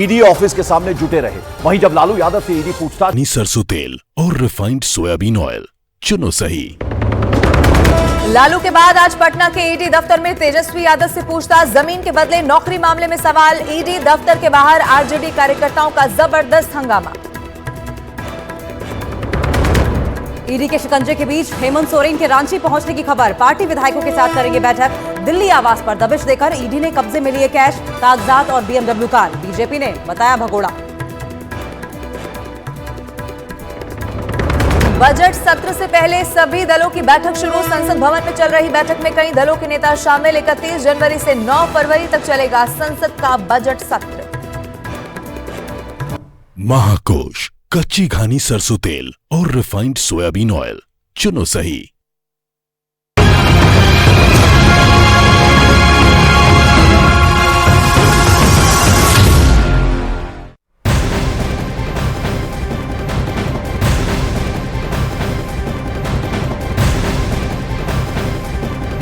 ED office के सामने जुटे रहे। वहीं जब लालू यादव से ईडी पूछताछ, सरसों तेल और रिफाइंड सोयाबीन ऑयल चुनो सही। लालू के बाद आज पटना के ईडी दफ्तर में तेजस्वी यादव से पूछताछ, जमीन के बदले नौकरी मामले में सवाल। ईडी दफ्तर के बाहर आरजेडी कार्यकर्ताओं का जबरदस्त हंगामा। ईडी के शिकंजे के बीच हेमंत सोरेन के रांची पहुंचने की खबर। पार्टी विधायकों के साथ करेंगे बैठक। दिल्ली आवास पर दबिश देकर ईडी ने कब्जे में लिए कैश, कागजात और बीएमडब्ल्यू कार। बीजेपी ने बताया भगोड़ा। बजट सत्र से पहले सभी दलों की बैठक शुरू। संसद भवन में चल रही बैठक में कई दलों के नेता शामिल। 31 जनवरी से 9 फरवरी तक चलेगा संसद का बजट सत्र। महाकोश, कच्ची घानी सरसों तेल और रिफाइंड सोयाबीन ऑयल चुनो सही।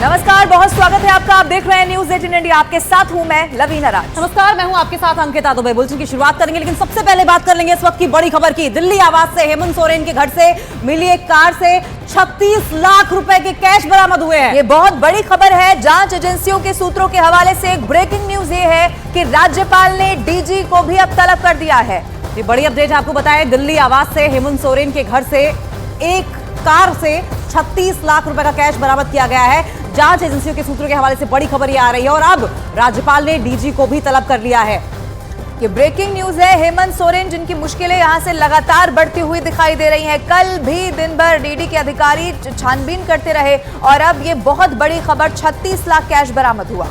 नमस्कार, बहुत स्वागत है आपका। आप देख रहे हैं न्यूज 18 इंडिया। आपके साथ हूं मैं लवीना राज। नमस्कार, मैं हूं आपके साथ अंकिता दुबे। बुलेटिन की शुरुआत करेंगे, लेकिन सबसे पहले बात कर लेंगे इस वक्त की बड़ी खबर की। दिल्ली आवास से हेमंत सोरेन के घर से मिली एक कार से 36 लाख रुपए के कैश बरामद हुए हैं। ये बहुत बड़ी खबर है। जांच एजेंसियों के सूत्रों के हवाले से एक ब्रेकिंग न्यूज ये है कि राज्यपाल ने डीजी को भी अब तलब कर दिया है। ये बड़ी अपडेट आपको बताएं, दिल्ली आवास से हेमंत सोरेन के घर से एक कार से 36 लाख रुपए का कैश बरामद किया गया है। जांच एजेंसियों के सूत्रों के हवाले से बड़ी खबर ये आ रही है और अब राज्यपाल ने डीजी को भी तलब कर लिया है। ये ब्रेकिंग न्यूज है। हेमंत सोरेन, जिनकी मुश्किलें यहां से लगातार बढ़ती हुई दिखाई दे रही हैं, कल भी दिन भर डीडी के अधिकारी छानबीन करते रहे और अब ये बहुत बड़ी खबर, 36 लाख कैश बरामद हुआ।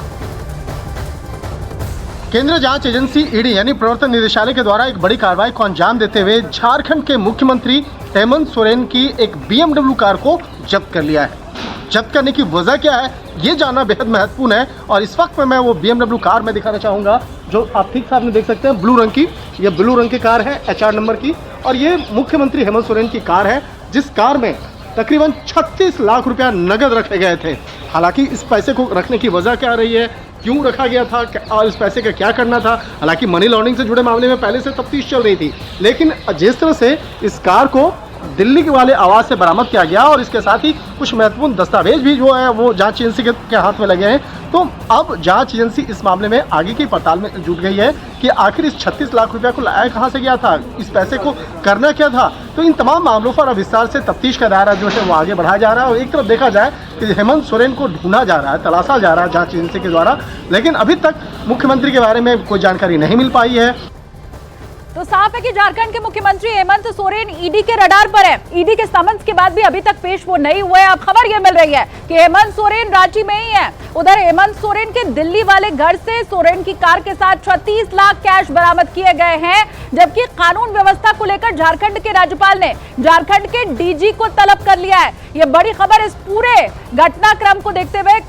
केंद्रीय जांच एजेंसी ईडी यानी प्रवर्तन निदेशालय के द्वारा एक बड़ी कार्रवाई को अंजाम देते हुए झारखंड के मुख्यमंत्री हेमंत सोरेन की एक बीएमडब्ल्यू कार को जब्त कर लिया है। जब्त करने की वजह क्या है, ये जानना बेहद महत्वपूर्ण है और इस वक्त में मैं वो बीएमडब्ल्यू कार में दिखाना चाहूँगा, जो आप ठीक सामने देख सकते हैं, ब्लू रंग की। ये ब्लू रंग की कार है, HR नंबर की, और ये मुख्यमंत्री हेमंत सोरेन की कार है, जिस कार में तकरीबन 36 लाख रुपया नगद रखे गए थे। हालांकि इस पैसे को रखने की वजह क्या रही है, क्यों रखा गया था और इस पैसे का क्या करना था, हालांकि मनी लॉन्ड्रिंग से जुड़े मामले में पहले से तफ्तीश चल रही थी, लेकिन जिस तरह से इस कार को दिल्ली के वाले आवास से बरामद किया गया और इसके साथ ही कुछ महत्वपूर्ण दस्तावेज भी जो है वो जांच एजेंसी के हाथ में लगे हैं, तो अब जांच एजेंसी इस मामले में आगे की पड़ताल में जुट गई है कि आखिर इस 36 लाख रुपया को लाया कहां से गया था, इस पैसे को करना क्या था। तो इन तमाम मामलों पर अब विस्तार से तफ्तीश का दायरा जो है वो आगे बढ़ाया जा रहा है और एक तरफ देखा जाए कि हेमंत सोरेन को ढूंढा जा रहा है, तलाशा जा रहा है जांच एजेंसी के द्वारा, लेकिन अभी तक मुख्यमंत्री के बारे में कोई जानकारी नहीं मिल पाई है। तो साफ है कि झारखंड के मुख्यमंत्री हेमंत सोरेन ईडी के रडार पर है। ईडी के समन्स के बाद भी अभी तक पेश वो नहीं हुए। अब खबर ये मिल रही है कि हेमंत सोरेन रांची में ही है। उधर हेमंत सोरेन के दिल्ली वाले घर से सोरेन की कार के साथ 36 लाख कैश बरामद किए गए हैं, जबकि कानून व्यवस्था को लेकर झारखंड के राज्यपाल ने झारखंड के डीजी को तलब कर लिया है। ये बड़ी खबर इस पूरे घटनाक्रम को देखते हुए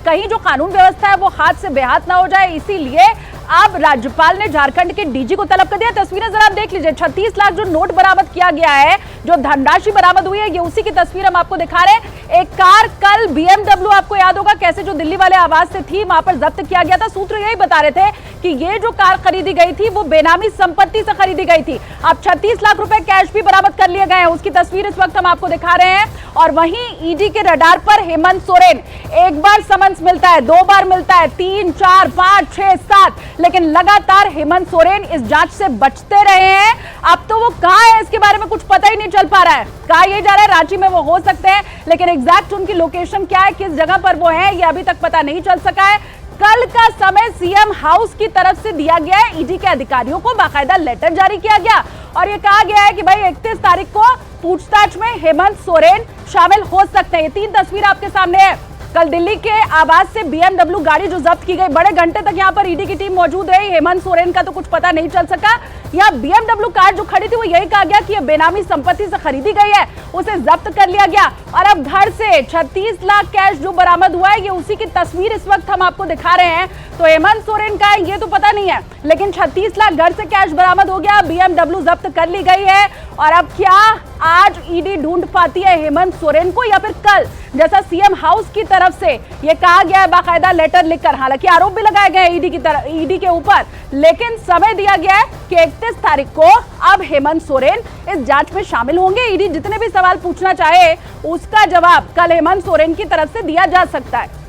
कहीं जो कानून व्यवस्था है वो हाथ से बेहाथ ना हो जाए, इसीलिए अब राज्यपाल ने झारखंड के डीजी को तलब कर दिया। तस्वीरें जरा आप देख लीजिए। 36 लाख जो नोट बरामद किया गया है, जो धनराशि बरामद हुई है, ये उसी की तस्वीर हम आपको दिखा रहे हैं। एक कार कल बीएमडब्ल्यू, आपको याद होगा कैसे जो दिल्ली वाले आवास से थी, वहां पर जब्त किया गया था। सूत्र यही बता रहे थे कि ये जो कार खरीदी गई थी वो बेनामी संपत्ति से खरीदी गई थी। अब 36 लाख रुपए कैश भी बरामद कर लिए गए हैं, उसकी तस्वीर इस वक्त हम आपको दिखा रहे हैं। और वहीं ईडी के रडार पर हेमंत सोरेन, एक बार समन्स मिलता है, 2 बार मिलता है, 3, 4, 5, 6, 7, लेकिन लगातार हेमंत सोरेन इस जांच से बचते रहे हैं। अब तो वो कहां है इसके बारे में कुछ पता ही नहीं चल पा रहा है। कहा यह जा रहा है रांची में वो हो सकते हैं, लेकिन एग्जैक्ट उनकी लोकेशन क्या है, किस जगह पर वो है, ये अभी तक पता नहीं चल सका है। कल का समय सीएम हाउस की तरफ से दिया गया है। ईडी के अधिकारियों को बाकायदा लेटर जारी किया गया और ये कहा गया है कि भाई 31 तारीख को पूछताछ में हेमंत सोरेन शामिल हो सकते हैं। ये 3 तस्वीर आपके सामने है। कल दिल्ली के आवास से बीएमडब्ल्यू गाड़ी जो जब्त की गई, बड़े घंटे तक यहां पर ईडी की टीम मौजूद रही। हेमंत सोरेन का तो कुछ पता नहीं चल सका। यहां बीएमडब्ल्यू कार जो खड़ी थी वो यही कहा गया कि यह बेनामी संपत्ति से खरीदी गई है, उसे जब्त कर लिया गया। और अब घर से 36 लाख कैश जो बरामद हुआ है, ये उसी की तस्वीर इस वक्त हम आपको दिखा रहे हैं। तो हेमंत सोरेन का है ये तो पता नहीं है, लेकिन 36 लाख घर से कैश बरामद हो गया, बीएमडब्ल्यू जब्त कर ली गई है। और अब क्या आज ईडी ढूंढ पाती है हेमंत सोरेन को, या फिर कल जैसा सीएम हाउस की तरफ से ये कहा गया है बाकायदा लेटर लिखकर। हालांकि आरोप भी लगाए गए ईडी के ऊपर, लेकिन समय दिया गया है कि 31 तारीख को अब हेमंत सोरेन इस जांच में शामिल होंगे। ईडी जितने भी सवाल पूछना चाहे उसका जवाब कल हेमंत सोरेन की तरफ से दिया जा सकता है।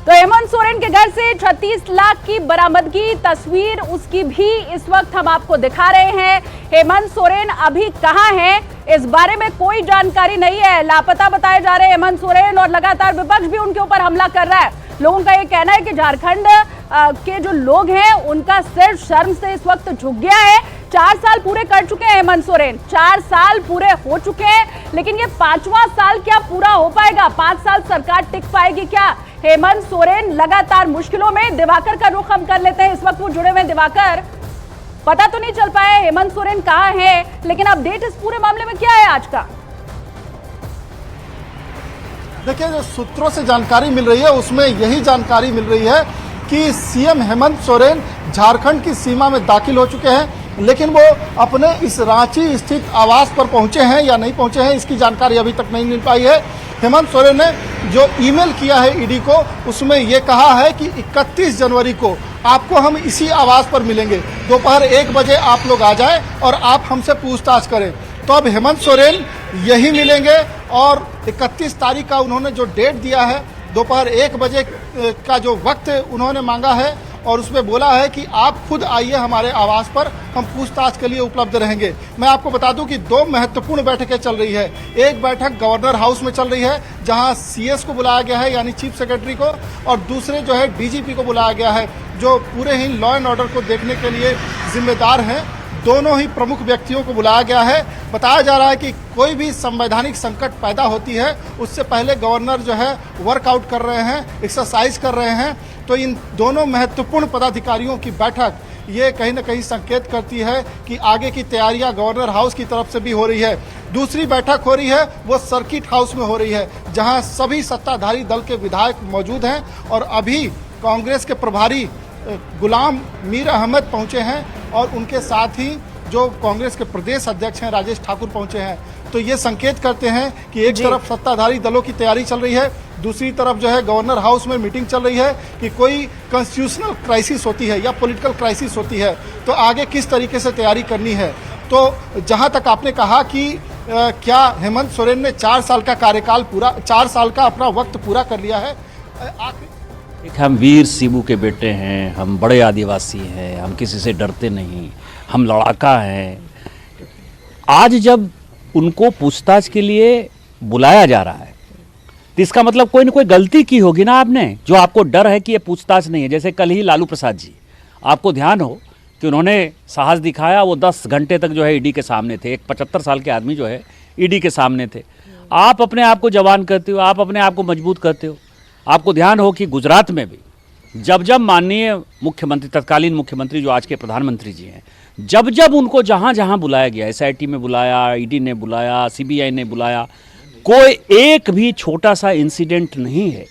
तो हेमंत सोरेन के घर से 36 लाख की बरामदगी तस्वीर उसकी भी इस वक्त हम आपको दिखा रहे हैं। हेमंत सोरेन अभी कहां हैं, इस बारे में कोई जानकारी नहीं है। लापता बताए जा रहे हैं हेमंत सोरेन और लगातार विपक्ष भी उनके ऊपर हमला कर रहा है। लोगों का ये कहना है कि झारखंड के जो लोग हैं उनका सिर शर्म से इस वक्त झुक गया है। 4 साल पूरे कर चुके हैं हेमंत सोरेन, 4 साल पूरे हो चुके हैं, लेकिन ये 5वां साल क्या पूरा हो पाएगा? 5 साल सरकार टिक पाएगी क्या? हेमंत सोरेन लगातार मुश्किलों में। दिवाकर का रुख हम कर लेते हैं, इस वक्त वो जुड़े हुए। दिवाकर, पता तो नहीं चल पाया हेमंत सोरेन कहां है, लेकिन अपडेट इस पूरे मामले में क्या है आज का? देखिए, जो सूत्रों से जानकारी मिल रही है उसमें यही जानकारी मिल रही है कि सीएम हेमंत सोरेन झारखंड की सीमा में दाखिल हो चुके हैं, लेकिन वो अपने इस रांची स्थित आवास पर पहुंचे हैं या नहीं पहुंचे हैं इसकी जानकारी अभी तक नहीं मिल पाई है। हेमंत सोरेन ने जो ईमेल किया है ईडी को, उसमें ये कहा है कि 31 जनवरी को आपको हम इसी आवास पर मिलेंगे, दोपहर 1 बजे आप लोग आ जाएं और आप हमसे पूछताछ करें। तो अब हेमंत सोरेन यही मिलेंगे और 31 तारीख का उन्होंने जो डेट दिया है, दोपहर 1 बजे का जो वक्त उन्होंने मांगा है और उसमें बोला है कि आप खुद आइए हमारे आवास पर, हम पूछताछ के लिए उपलब्ध रहेंगे। मैं आपको बता दूं कि 2 महत्वपूर्ण बैठकें चल रही है। एक बैठक गवर्नर हाउस में चल रही है जहां सीएस को बुलाया गया है यानी चीफ सेक्रेटरी को, और दूसरे जो है डीजीपी को बुलाया गया है जो पूरे ही लॉ एंड ऑर्डर को देखने के लिए जिम्मेदार हैं। दोनों ही प्रमुख व्यक्तियों को बुलाया गया है। बताया जा रहा है कि कोई भी संवैधानिक संकट पैदा होती है उससे पहले गवर्नर जो है वर्कआउट कर रहे हैं, एक्सरसाइज कर रहे हैं। तो इन दोनों महत्वपूर्ण पदाधिकारियों की बैठक ये कहीं ना कहीं संकेत करती है कि आगे की तैयारियां गवर्नर हाउस की तरफ से भी हो रही है। दूसरी बैठक हो रही है वो सर्किट हाउस में हो रही है जहां सभी सत्ताधारी दल के विधायक मौजूद हैं और अभी कांग्रेस के प्रभारी गुलाम मीर अहमद पहुंचे हैं और उनके साथ ही जो कांग्रेस के प्रदेश अध्यक्ष हैं राजेश ठाकुर पहुंचे हैं। तो ये संकेत करते हैं कि एक तरफ सत्ताधारी दलों की तैयारी चल रही है, दूसरी तरफ जो है गवर्नर हाउस में मीटिंग चल रही है कि कोई कॉन्स्टिट्यूशनल क्राइसिस होती है या पॉलिटिकल क्राइसिस होती है तो आगे किस तरीके से तैयारी करनी है। तो जहां तक आपने कहा कि क्या हेमंत सोरेन ने 4 साल का कार्यकाल पूरा, 4 साल का अपना वक्त पूरा कर लिया है। हम वीर सिबू के बेटे हैं, हम बड़े आदिवासी हैं, हम किसी से डरते नहीं, हम लड़ाका हैं। आज जब उनको पूछताछ के लिए बुलाया जा रहा है तो इसका मतलब कोई ना कोई गलती की होगी ना आपने, जो आपको डर है कि ये पूछताछ नहीं है। जैसे कल ही लालू प्रसाद जी, आपको ध्यान हो कि उन्होंने साहस दिखाया, वो 10 घंटे तक जो है ईडी के सामने थे। एक 75 साल के आदमी जो है ईडी के सामने थे। आप अपने आप को जवान करते हो, आप अपने आप को मजबूत करते हो। आपको ध्यान हो कि गुजरात में भी जब जब माननीय मुख्यमंत्री, तत्कालीन मुख्यमंत्री जो आज के प्रधानमंत्री जी हैं, जब जब उनको जहां जहां बुलाया गया, एसआईटी में बुलाया, ईडी ने बुलाया, सीबीआई ने बुलाया, कोई एक भी छोटा सा इंसिडेंट नहीं है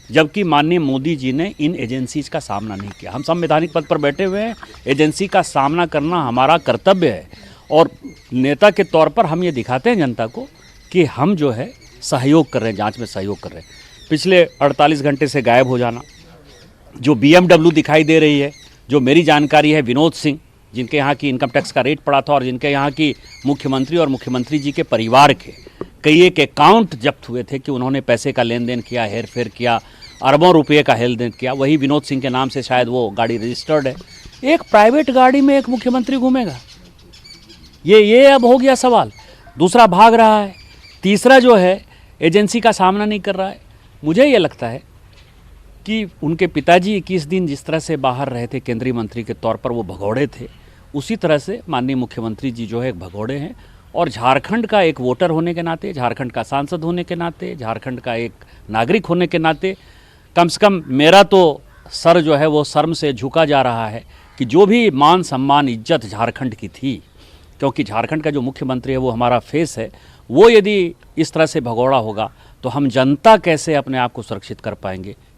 जबकि माननीय मोदी जी ने इन एजेंसीज का सामना नहीं किया। हम संवैधानिक पद पर बैठे हुए हैं, एजेंसी का सामना करना हमारा कर्तव्य है और नेता के तौर पर हम ये दिखाते हैं जनता को कि हम जो है सहयोग कर रहे हैं, जांच में सहयोग कर रहे हैं। पिछले 48 घंटे से गायब हो जाना, जो BMW दिखाई दे रही है, जो मेरी जानकारी है विनोद सिंह, जिनके यहाँ की इनकम टैक्स का रेट पड़ा था और जिनके यहाँ की मुख्यमंत्री और मुख्यमंत्री जी के परिवार के कई एक अकाउंट जब्त हुए थे कि उन्होंने पैसे का लेन देन किया, हेर फेर किया, अरबों रुपये का लेन देन किया। वही विनोद सिंह के नाम से शायद वो गाड़ी रजिस्टर्ड है। एक प्राइवेट गाड़ी में एक मुख्यमंत्री घूमेगा, ये अब हो गया सवाल। दूसरा भाग रहा है, तीसरा जो है एजेंसी का सामना नहीं कर रहा है। मुझे ये लगता है कि उनके पिताजी 21 दिन जिस तरह से बाहर रहे थे केंद्रीय मंत्री के तौर पर, वो भगोड़े थे, उसी तरह से माननीय मुख्यमंत्री जी जो है एक भगोड़े हैं। और झारखंड का एक वोटर होने के नाते, झारखंड का सांसद होने के नाते, झारखंड का एक नागरिक होने के नाते कम से कम मेरा तो सर जो है वो शर्म से झुका जा रहा है कि जो भी मान सम्मान इज्जत झारखंड की थी, क्योंकि झारखंड का जो मुख्यमंत्री है वो हमारा फेस है, वो यदि इस तरह से भगोड़ा होगा तो हम जनता कैसे अपने आप को सुरक्षित कर पाएंगे,